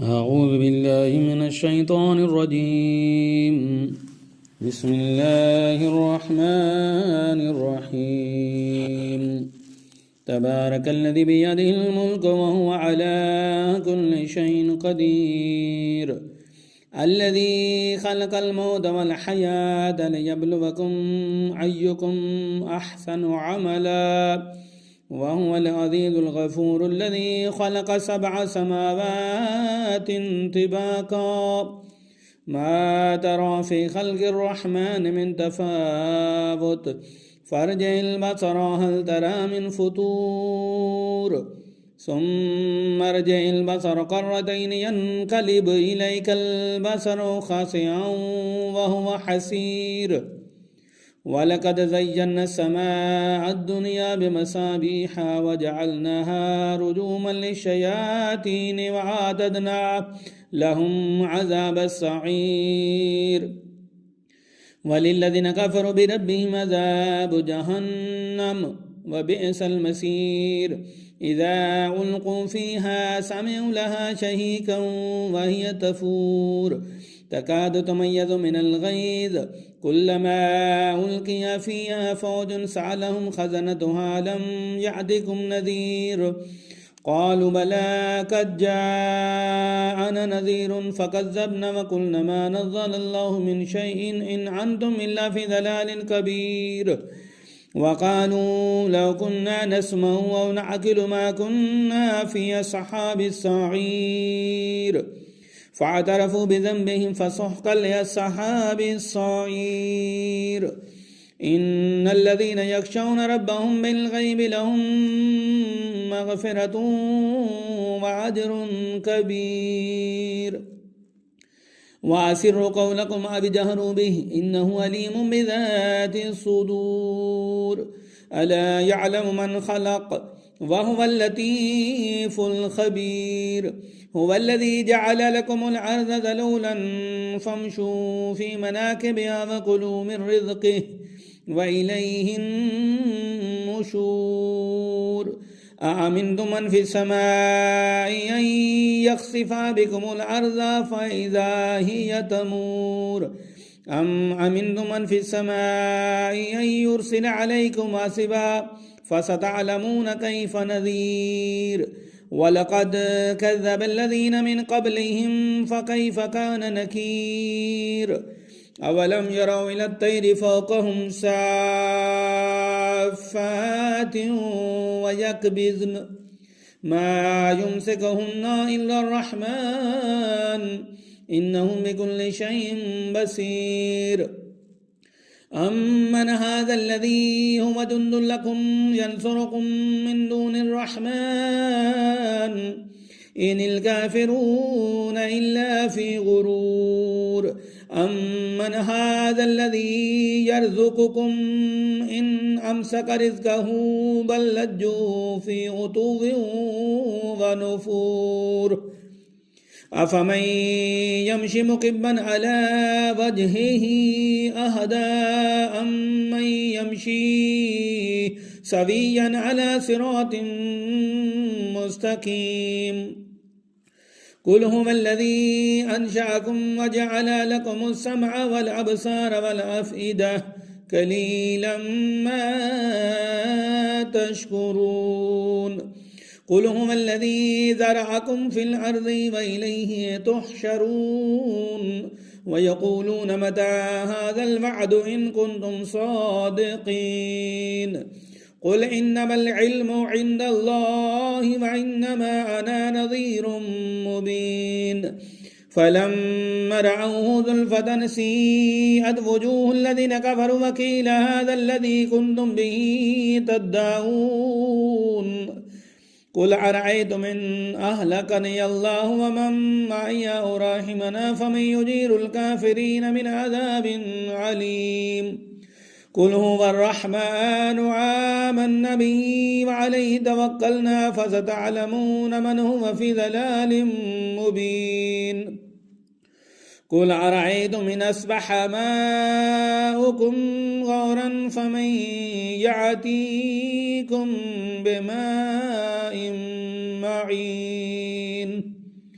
أعوذ بالله من الشيطان الرجيم. بسم الله الرحمن الرحيم. تبارك الذي بيده الملك وهو على كل شيء قدير. الذي خلق الموت والحياة ليبلوكم أيكم أحسن عملا وهو العزيز الغفور. الذي خلق 7 سماوات طباقا ما ترى في خلق الرحمن من تفاوت فارجع البصر هل ترى من فطور ثم ارجع البصر كرتين ينقلب إليك البصر خاسئا وهو حسير. ولقد زينا السماء الدنيا بمصابيح وجعلناها رجوما للشياطين وأعتدنا لهم عذاب السعير. وللذين كفروا بربهم عذاب جهنم وبئس المصير. إذا ألقوا فيها سمعوا لها شهيقا وهي تفور تكاد تميز من الغيظ كلما ألقي فيها فوج سألهم خزنتها ألم يأتكم نذير قالوا بلى قد جاءنا نذير فكذبنا وقلنا ما نزل الله من شيء إن أنتم إلا في ضلال كبير. وقالوا لو كنا نسمع أو نعقل ما كنا في أصحاب السعير فاعترفوا بذنبهم فسحقا لأصحاب السعير. إن الذين يخشون ربهم بالغيب لهم مغفرة وأجر كبير. وأسروا قولكم أو اجهروا به إنه عليم بذات الصدور. ألا يعلم من خلق وهو اللطيف الخبير. هو الذي جعل لكم الأرض ذلولا فامشوا في مناكبها وكلوا من رزقه وإليه النشور. أأمنتم من في السماء أن يخسف بكم الأرض فإذا هي تمور أم أمنتم من في السماء أن يرسل عليكم حاصبا فستعلمون كيف نذير. ولقد كذب الذين من قبلهم فكيف كان نكير. أولم يروا إلى الطير فوقهم صافات ويقبضن ما يمسكهن إلا الرحمن إنه بكل شيء بصير. أمن هذا الذي هو جند لكم ينصركم من دون الرحمن إن الكافرون إلا في غرور. أمن هذا الذي يرزقكم إن أمسك رزقه بل لجوا في عتو ونفور. أفمن يمشي مكبا على وجهه أهدى أمن يمشي سويا على صراط مستقيم. قل هو الذي أنشأكم وجعل لكم السمع والأبصار والأفئدة قليلا ما تشكرون. قل هو الذي ذرأكم في الأرض وإليه تحشرون. ويقولون متى هذا الوعد إن كنتم صادقين. قل إنما العلم عند الله وإنما أنا نذير مبين. فلما رأوه زلفة سيئت وجوه الذين كفروا وقيل هذا الذي كنتم به تدعون. قل أرأيتم إن أهلكني الله ومن معي أو راحمنا فمن يجير الكافرين من عذاب عليم. قل هو الرحمن آمنا به وعليه توكلنا فستعلمون من هو في ضلال مبين. قل أرأيتم إن أصبح ماؤكم غورا فمن يأتيكم بماء معين